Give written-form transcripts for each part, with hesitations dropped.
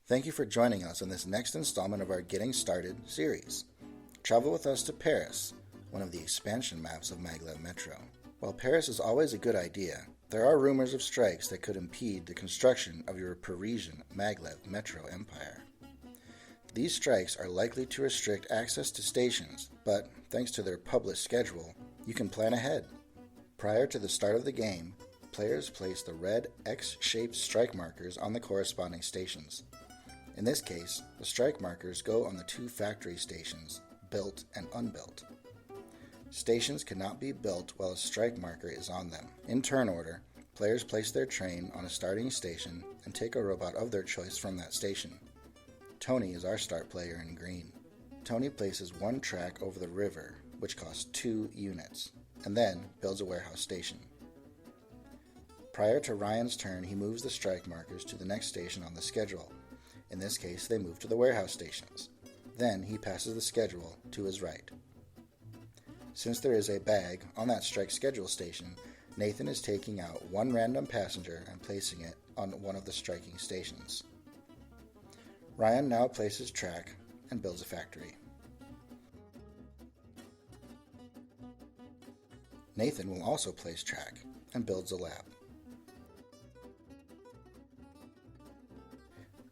Thank you for joining us on this next installment of our Getting Started series. Travel with us to Paris, one of the expansion maps of Maglev Metro. While Paris is always a good idea, there are rumors of strikes that could impede the construction of your Parisian Maglev Metro empire. These strikes are likely to restrict access to stations, but thanks to their published schedule, you can plan ahead. Prior to the start of the game, players place the red X-shaped strike markers on the corresponding stations. In this case, the strike markers go on the two factory stations, built and unbuilt. Stations cannot be built while a strike marker is on them. In turn order, players place their train on a starting station and take a robot of their choice from that station. Tony is our start player in green. Tony places one track over the river, which costs 2 units, and then builds a warehouse station. Prior to Ryan's turn, he moves the strike markers to the next station on the schedule. In this case, they move to the warehouse stations. Then he passes the schedule to his right. Since there is a bag on that strike schedule station, Nathan is taking out one random passenger and placing it on one of the striking stations. Ryan now places track and builds a factory. Nathan will also place track and builds a lab.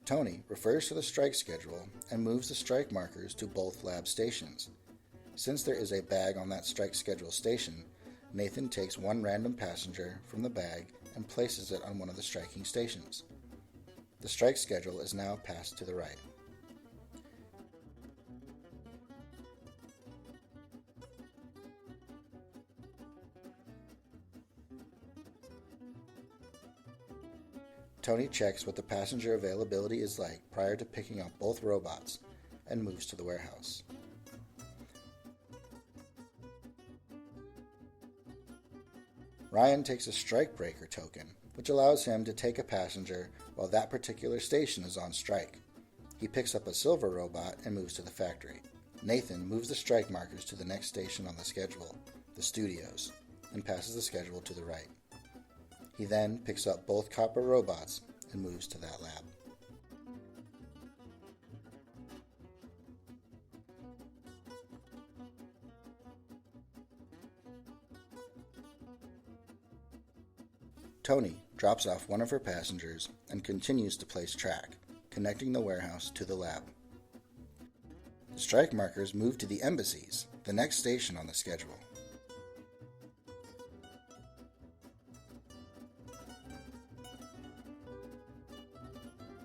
Tony refers to the strike schedule and moves the strike markers to both lab stations. Since there is a bag on that strike schedule station, Nathan takes one random passenger from the bag and places it on one of the striking stations. The strike schedule is now passed to the right. Tony checks what the passenger availability is like prior to picking up both robots and moves to the warehouse. Ryan takes a strike breaker token, which allows him to take a passenger while that particular station is on strike. He picks up a silver robot and moves to the factory. Nathan moves the strike markers to the next station on the schedule, the studios, and passes the schedule to the right. He then picks up both copper robots and moves to that lab. Tony drops off one of her passengers and continues to place track, connecting the warehouse to the lab. The strike markers move to the embassies, the next station on the schedule.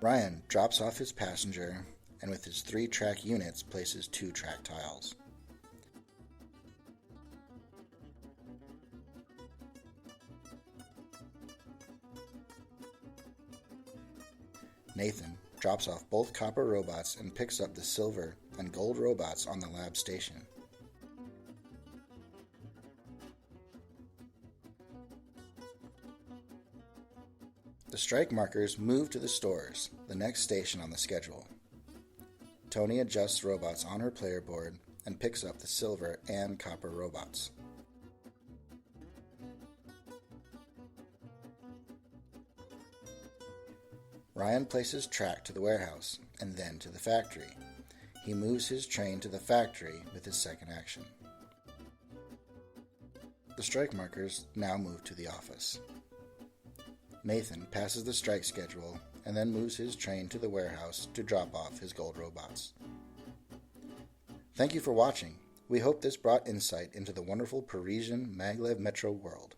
Ryan drops off his passenger and with his 3 track units places 2 track tiles. Nathan drops off both copper robots and picks up the silver and gold robots on the lab station. The strike markers move to the stores, the next station on the schedule. Tony adjusts robots on her player board and picks up the silver and copper robots. Ryan places track to the warehouse and then to the factory. He moves his train to the factory with his second action. The strike markers now move to the office. Nathan passes the strike schedule and then moves his train to the warehouse to drop off his gold robots. Thank you for watching. We hope this brought insight into the wonderful Parisian Maglev Metro world.